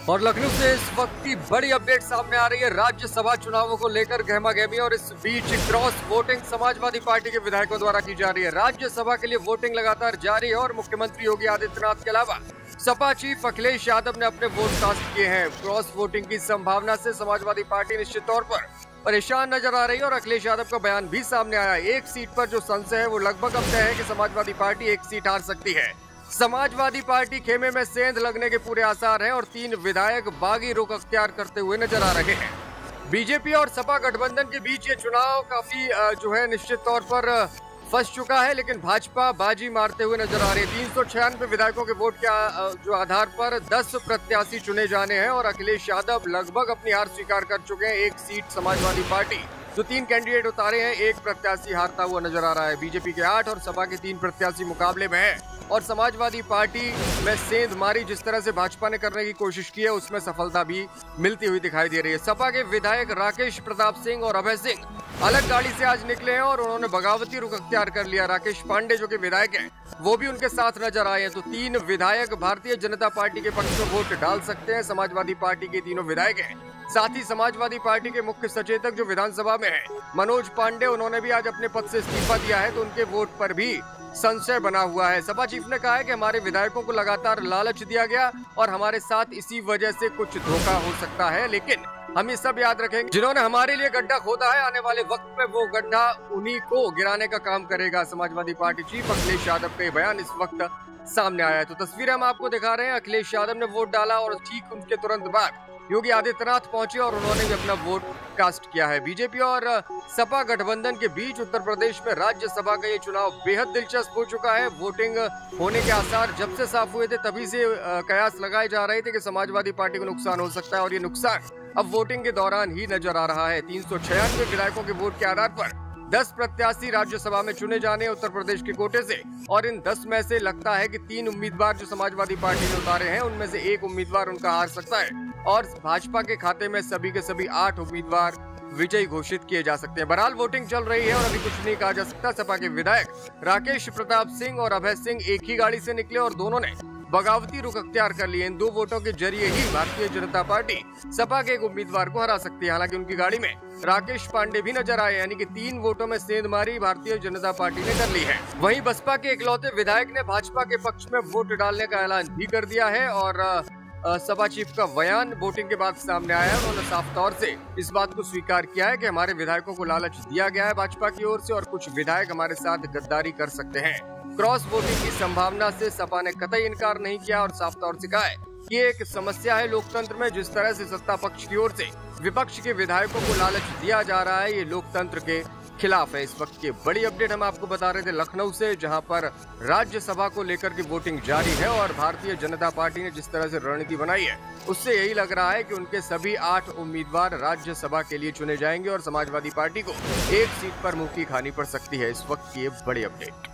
और लखनऊ से इस वक्त की बड़ी अपडेट सामने आ रही है। राज्यसभा चुनावों को लेकर गहमागहमी और इस बीच क्रॉस वोटिंग समाजवादी पार्टी के विधायकों द्वारा की जा रही है। राज्यसभा के लिए वोटिंग लगातार जारी है और मुख्यमंत्री योगी आदित्यनाथ के अलावा सपा चीफ अखिलेश यादव ने अपने वोट कास्ट किए हैं। क्रॉस वोटिंग की संभावना से समाजवादी पार्टी निश्चित तौर पर परेशान नजर आ रही है और अखिलेश यादव का बयान भी सामने आया। एक सीट पर जो संशय है वो लगभग अब तय है कि समाजवादी पार्टी एक सीट हार सकती है। समाजवादी पार्टी खेमे में सेंध लगने के पूरे आसार हैं और 3 विधायक बागी रुख अख्तियार करते हुए नजर आ रहे हैं। बीजेपी और सपा गठबंधन के बीच ये चुनाव काफी निश्चित तौर पर फंस चुका है, लेकिन भाजपा बाजी मारते हुए नजर आ रही है। 396 विधायकों के वोट के आधार पर 10 प्रत्याशी चुने जाने हैं और अखिलेश यादव लगभग अपनी हार स्वीकार कर चुके हैं। एक सीट समाजवादी पार्टी जो 3 कैंडिडेट उतारे हैं, एक प्रत्याशी हारता हुआ नजर आ रहा है। बीजेपी के 8 और सपा के 3 प्रत्याशी मुकाबले में है और समाजवादी पार्टी में सेंधमारी जिस तरह से भाजपा ने करने की कोशिश की है उसमें सफलता भी मिलती हुई दिखाई दे रही है। सपा के विधायक राकेश प्रताप सिंह और अभय सिंह अलग गाड़ी से आज निकले हैं और उन्होंने बगावती रुख अख्तियार कर लिया। राकेश पांडे जो कि विधायक हैं वो भी उनके साथ नजर आए हैं। तो 3 विधायक भारतीय जनता पार्टी के पक्ष में वोट डाल सकते हैं। समाजवादी पार्टी के तीनों विधायक हैं। साथ ही समाजवादी पार्टी के मुख्य सचेतक जो विधानसभा में है मनोज पांडे, उन्होंने भी आज अपने पद से इस्तीफा दिया है, तो उनके वोट पर भी संशय बना हुआ है। सपा चीफ ने कहा है कि हमारे विधायकों को लगातार लालच दिया गया और हमारे साथ इसी वजह से कुछ धोखा हो सकता है, लेकिन हम ये सब याद रखेंगे जिन्होंने हमारे लिए गड्ढा खोदा है, आने वाले वक्त में वो गड्ढा उन्हीं को गिराने का काम करेगा। समाजवादी पार्टी चीफ अखिलेश यादव का बयान इस वक्त सामने आया है। तो तस्वीरें हम आपको दिखा रहे हैं। अखिलेश यादव ने वोट डाला और ठीक उनके तुरंत बाद योगी आदित्यनाथ पहुंचे और उन्होंने भी अपना वोट कास्ट किया है। बीजेपी और सपा गठबंधन के बीच उत्तर प्रदेश में राज्यसभा का ये चुनाव बेहद दिलचस्प हो चुका है। वोटिंग होने के आसार जब से साफ हुए थे तभी से कयास लगाए जा रहे थे कि समाजवादी पार्टी को नुकसान हो सकता है और ये नुकसान अब वोटिंग के दौरान ही नजर आ रहा है। 396 विधायकों के वोट के आधार पर 10 प्रत्याशी राज्यसभा में चुने जाने उत्तर प्रदेश के कोटे से और इन 10 में से लगता है कि 3 उम्मीदवार जो समाजवादी पार्टी ने उतारे हैं उनमें से एक उम्मीदवार उनका हार सकता है और भाजपा के खाते में सभी के सभी 8 उम्मीदवार विजयी घोषित किए जा सकते हैं। बहरहाल वोटिंग चल रही है और अभी कुछ नहीं कहा जा सकता। सपा के विधायक राकेश प्रताप सिंह और अभय सिंह एक ही गाड़ी से निकले और दोनों ने बगावती रुख अख्तियार कर लिए। इन 2 वोटों के जरिए ही भारतीय जनता पार्टी सपा के एक उम्मीदवार को हरा सकती है। हालांकि उनकी गाड़ी में राकेश पांडे भी नजर आए, यानी कि 3 वोटों में सेंधमारी भारतीय जनता पार्टी ने कर ली है। वहीं बसपा के इकलौते विधायक ने भाजपा के पक्ष में वोट डालने का ऐलान भी कर दिया है और सपा चीफ का बयान वोटिंग के बाद सामने आया है। उन्होंने साफ तौर से इस बात को स्वीकार किया है कि हमारे विधायकों को लालच दिया गया है भाजपा की ओर से और कुछ विधायक हमारे साथ गद्दारी कर सकते हैं। क्रॉस वोटिंग की संभावना से सपा ने कतई इनकार नहीं किया और साफ तौर से कहा है कि एक समस्या है लोकतंत्र में। जिस तरह से सत्ता पक्ष की ओर से विपक्ष के विधायकों को लालच दिया जा रहा है, ये लोकतंत्र के खिलाफ है। इस वक्त की बड़ी अपडेट हम आपको बता रहे थे लखनऊ से, जहां पर राज्यसभा को लेकर के वोटिंग जारी है और भारतीय जनता पार्टी ने जिस तरह से रणनीति बनाई है उससे यही लग रहा है कि उनके सभी 8 उम्मीदवार राज्यसभा के लिए चुने जाएंगे और समाजवादी पार्टी को एक सीट पर मुंह की खानी पड़ सकती है। इस वक्त की बड़ी अपडेट।